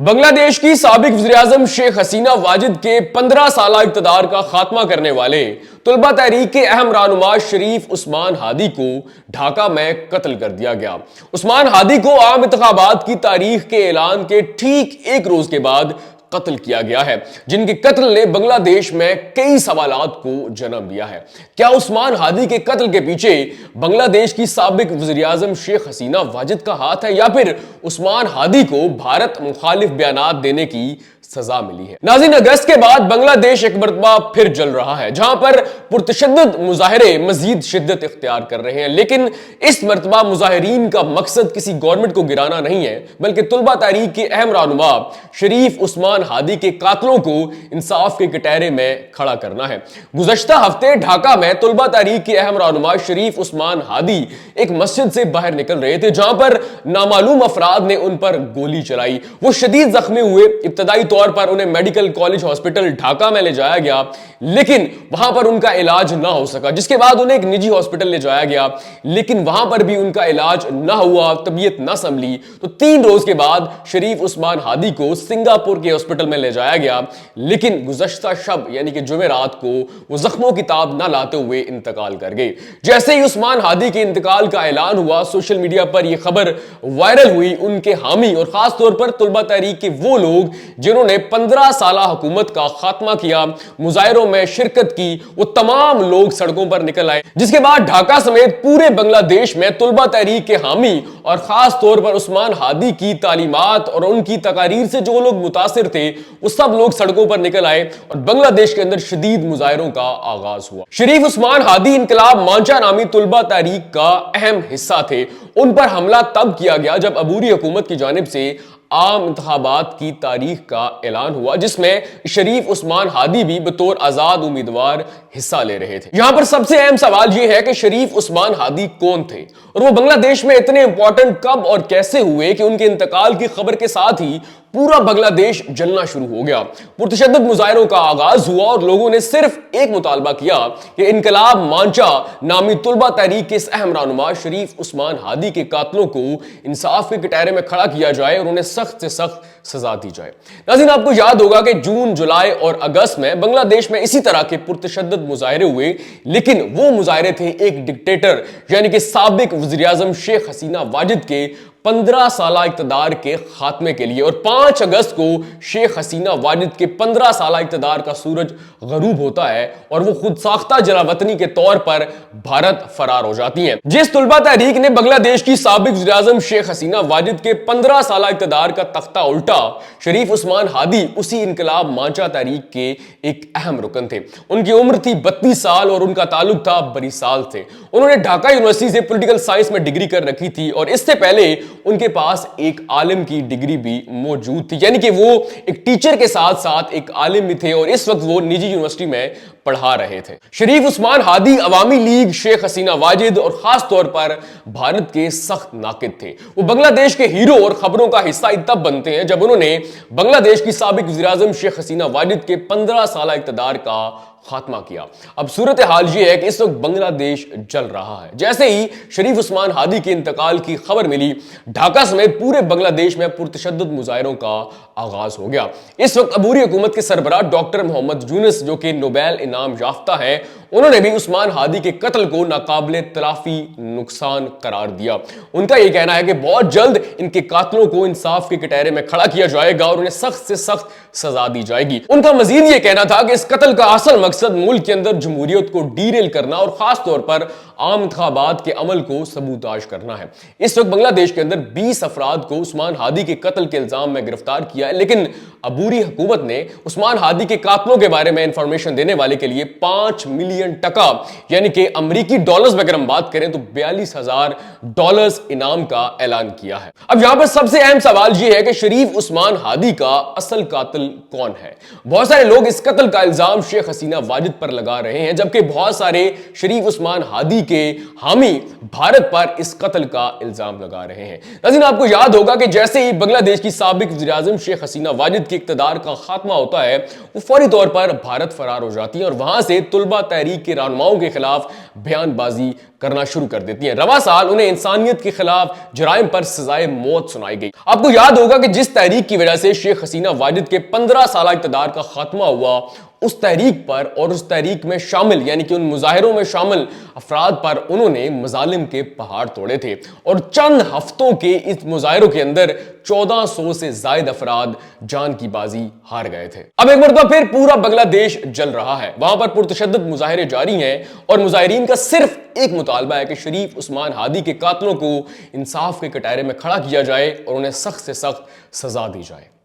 بنگلہ دیش کی سابق وزیراعظم شیخ حسینہ واجد کے 15 سالہ اقتدار کا خاتمہ کرنے والے طلبہ تحریک کے اہم رہنما شریف عثمان ہادی کو ڈھاکہ میں قتل کر دیا گیا۔ عثمان ہادی کو عام انتخابات کی تاریخ کے اعلان کے ٹھیک ایک روز کے بعد قتل کیا گیا ہے، جن کے قتل نے بنگلہ دیش میں کئی سوالات کو جنم دیا ہے۔ کیا عثمان ہادی کے قتل کے پیچھے بنگلہ دیش کی سابق وزیراعظم شیخ حسینہ واجد کا ہاتھ ہے، یا پھر عثمان ہادی کو بھارت مخالف بیانات دینے کی سزا ملی ہے؟ ناظرین، اگست کے بعد بنگلہ دیش ایک مرتبہ پھر جل رہا ہے، جہاں پر پرتشدد مظاہرے مزید شدت اختیار کر رہے ہیں، لیکن اس مرتبہ مظاہرین کا مقصد کسی گورنمنٹ کو گرانا نہیں ہے، بلکہ طلبہ تحریک کے اہم رہنما شریف عثمان ہادی کے قاتلوں کو انصاف کے کٹہرے میں کھڑا کرنا ہے۔ گزشتہ ہفتے ڈھاکہ میں طلبہ تحریک کے اہم رہنما شریف عثمان ہادی ایک مسجد سے باہر نکل رہے تھے، جہاں پر نامعلوم افراد نے ان پر گولی چلائی۔ وہ شدید زخمی ہوئے۔ ابتدائی طور پر انہیں میڈیکل کالج ہاسپٹل ڈھاکہ میں لے جایا گیا، لیکن وہاں پر ان کا علاج نہ ہو سکا، جس کے بعد انہیں ایک نجی ہاسپٹل لے جایا گیا، لیکن وہاں پر بھی ان کا علاج نہ ہوا، طبیعت نہ سنبھلی۔ تو 3 روز کے بعد شریف عثمان ہادی کو سنگاپور کے ہاسپٹل میں لے جایا گیا، لیکن گزشتہ شب یعنی کہ جمعرات کو وہ زخموں کی تاب نہ لاتے ہوئے انتقال کر گئے۔ جیسے ہی عثمان ہادی کے انتقال کا اعلان ہوا، سوشل میڈیا پر یہ خبر وائرل ہوئی۔ ان کے حامی اور خاص طور پر طلبہ تحریک کے وہ لوگ جنہوں نے 15 سالہ حکومت کا خاتمہ کیا، مظاہروں میں شرکت کی، وہ تمام لوگ سڑکوں پر نکل آئے، جس کے بعد ڈھاکہ سمیت پورے بنگلہ دیش میں طلبہ تحریک کے حامی اور خاص طور پر عثمان ہادی کی تعلیمات اور ان کی تقاریر سے جو لوگ متاثر تھے، وہ سب لوگ سڑکوں پر نکل آئے اور بنگلہ دیش کے اندر شدید مظاہروں کا آغاز ہوا۔ شریف عثمان ہادی انقلاب مانچا نامی طلبہ تحریک کا اہم حصہ تھے۔ ان پر حملہ تب کیا گیا جب عبوری حکومت کی جانب سے عام انتخابات کی تاریخ کا اعلان ہوا، جس میں شریف عثمان ہادی بھی بطور آزاد امیدوار حصہ لے رہے تھے۔ یہاں پر سب سے اہم سوال یہ ہے کہ شریف عثمان ہادی کون تھے اور وہ بنگلہ دیش میں اتنے امپورٹنٹ کب اور کیسے ہوئے کہ ان کے انتقال کی خبر کے ساتھ ہی پورا بنگلہ دیش جلنا شروع ہو گیا۔ پرتشدد مظاہروں کا آغاز ہوا اور لوگوں نے صرف ایک مطالبہ کیا کہ انقلاب مانچا نامی طلبہ تحریک کے اس اہم رہنما شریف عثمان ہادی کے قاتلوں کو انصاف کے کٹہرے میں کھڑا کیا جائے اور انہیں سخت سے سخت سزا دی جائے۔ ناظرین، آپ کو یاد ہوگا کہ جون، جولائی اور اگست میں بنگلہ دیش میں اسی طرح کے پرتشدد مظاہرے ہوئے، لیکن وہ مظاہرے تھے ایک ڈکٹیٹر یعنی کہ سابق وزیراعظم شیخ حسینہ واجد کے 15 سالہ اقتدار کے خاتمے کے لیے، اور 5 اگست کو شیخ حسینہ واجد کے 15 سالہ اقتدار کا سورج غروب ہوتا ہے اور وہ خود ساختہ جلاوطنی کے طور پر بھارت فرار ہو جاتی ہیں۔ جس طلبہ تحریک نے بنگلہ دیش کی سابق وزیراعظم شیخ حسینہ واجد کے 15 سالہ اقتدار کا تختہ الٹا، شریف عثمان ہادی اسی انقلاب مانچا تحریک کے ایک اہم رکن تھے۔ ان کی عمر تھی 32 سال اور ان کا تعلق تھا بریسال سے۔ انہوں نے ڈھاکہ یونیورسٹی سے پولیٹیکل سائنس میں ڈگری کر رکھی تھی اور اس سے پہلے ان کے پاس ایک عالم کی ڈگری بھی موجود تھی، یعنی کہ وہ ایک ٹیچر کے ساتھ ساتھ ایک عالم بھی تھے اور اس وقت وہ نجی یونیورسٹی میں پڑھا رہے تھے۔ شریف عثمان ہادی عوامی لیگ شیخ حسینہ واجد اور خاص طور پر بھارت کے سخت ناقد تھے۔ وہ بنگلہ دیش کے ہیرو اور خبروں کا حصہ تب بنتے ہیں جب انہوں نے بنگلہ دیش کی سابق وزیراعظم شیخ حسینہ واجد کے 15 سالہ اقتدار کا خاتمہ کیا۔ اب صورتحال یہ ہے کہ اس وقت بنگلہ دیش جل رہا ہے۔ جیسے ہی شریف عثمان ہادی کے انتقال کی خبر ملی، ڈھاکہ سمیت پورے بنگلہ دیش میں پرتشدد مظاہروں کا آغاز ہو گیا۔ اس وقت عبوری حکومت کے سربراہ ڈاکٹر محمد یونس، جو کہ نوبیل انعام یافتہ ہیں، انہوں نے بھی عثمان ہادی کے قتل کو ناقابل تلافی نقصان قرار دیا۔ ان کا یہ کہنا ہے کہ بہت جلد ان کے قاتلوں کو انصاف کے کٹہرے میں کھڑا کیا جائے گا اور انہیں سخت سے سخت سزا دی جائے گی۔ ان کا مزید یہ کہنا تھا کہ اس قتل کا اصل مقصد ملک کے اندر جمہوریت کو ڈیریل کرنا اور خاص طور پر عام انتخابات کے عمل کو سبوتاژ کرنا ہے۔ اس وقت بنگلہ دیش کے اندر 20 افراد کو عثمان ہادی کے قتل کے الزام میں گرفتار کیا ہے، لیکن عبوری حکومت نے عثمان ہادی کے قاتلوں کے بارے میں انفارمیشن دینے والے کے لیے 5 ملین ٹکا یعنی کہ امریکی ڈالرز میں اگر ہم بات کریں تو $42,000 انعام کا اعلان کیا ہے۔ اب یہاں پر سب سے اہم سوال یہ ہے کہ شریف عثمان ہادی کا اصل قاتل کون ہے؟ بہت سارے لوگ اس قتل کا الزام شیخ حسینہ حسینہ واجد پر لگا رہے ہیں، جبکہ بہت سارے شریف عثمان ہادی کے حامی بھارت پر اس قتل کا الزام لگا رہے ہیں۔ ناظرین، آپ کو یاد ہوگا کہ جیسے ہی بنگلہ دیش کی سابق وزیر اعظم شیخ حسینہ واجد کے اقتدار کا خاتمہ ہوتا ہے، وہ فوری طور پر بھارت فرار ہو جاتی ہیں اور وہاں سے طلبہ تحریک کے رہنماؤں کے خلاف بیان بازی کرنا شروع کر دیتی ہیں۔ رواں سال انہیں انسانیت کے خلاف جرائم پر سزائے موت سنائی گئی۔ آپ کو یاد ہوگا کہ جس تحریک کی وجہ سے شیخ حسینہ واجد کے 15 سالہ اقتدار کا خاتمہ ہوا، اس تحریک پر اور اس تحریک میں شامل یعنی کہ ان مظاہروں میں شامل افراد پر انہوں نے مظالم کے پہاڑ توڑے تھے اور چند ہفتوں کے اس مظاہروں کے اندر 1400 سے زائد افراد جان کی بازی ہار گئے تھے۔ اب ایک مرتبہ پھر پورا بنگلہ دیش جل رہا ہے، وہاں پر پرتشدد مظاہرے جاری ہیں اور مظاہرین کا صرف ایک مطالبہ ہے کہ شریف عثمان ہادی کے قاتلوں کو انصاف کے کٹہرے میں کھڑا کیا جائے اور انہیں سخت سے سخت سزا دی جائے۔